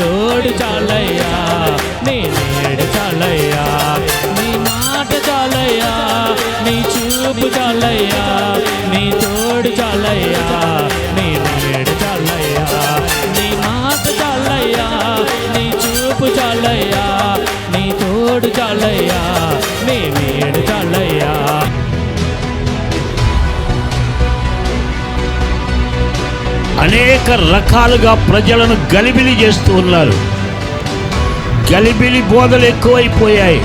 తోడు చాలయ్యా, నీ నీడ చాలయ్యా, నీ మాట చాలయ్యా, నీ చూపు చాలయ్యా, నీ తోడు చాలయ్యా, నీ నీడ చాలయ్యా, నీ మాట చాలయ్యా, నీ చూపు చాలయ్యా, నీ తోడు చాలయ్యా, నీ నీడ చాలయ్యా. అనేక రకాలుగా ప్రజలను గలిబిలి చేస్తూ ఉన్నారు. గలిబిలి బోధలు ఎక్కువైపోయాయి.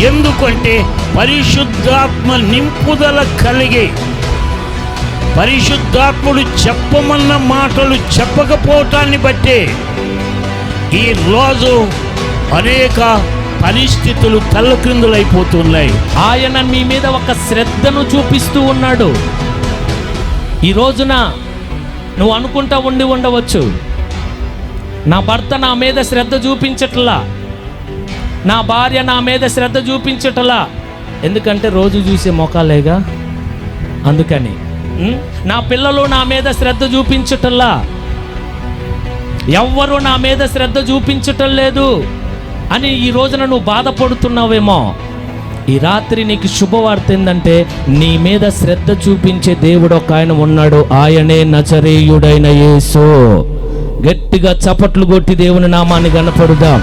ఎందుకంటే పరిశుద్ధాత్మ నింపుదల కలిగి పరిశుద్ధాత్ముడు చెప్పమన్న మాటలు చెప్పకపోవటాన్ని బట్టి ఈరోజు అనేక పరిస్థితులు తల్లక్రిందులైపోతున్నాయి. ఆయన మీ మీద ఒక శ్రద్ధను చూపిస్తూ ఉన్నాడు. ఈ రోజున నువ్వు అనుకుంటా ఉండవచ్చు, నా భర్త నా మీద శ్రద్ధ చూపించట్లా, నా భార్య నా మీద శ్రద్ధ చూపించట్లా. ఎందుకంటే రోజు చూసే మొఖాలేగా, అందుకని. నా పిల్లలు నా మీద శ్రద్ధ చూపించటల్లా, ఎవ్వరూ నా మీద శ్రద్ధ చూపించటం లేదు అని ఈ రోజున నువ్వు బాధపడుతున్నావేమో. ఈ రాత్రి నీకు శుభవార్త ఏంటంటే నీ మీద శ్రద్ధ చూపించే దేవుడు ఒక ఆయన ఉన్నాడు. ఆయనే నజరేయుడైన యేసు. గట్టిగా చప్పట్లు కొట్టి దేవుని నామాన్ని కనపడుదాం.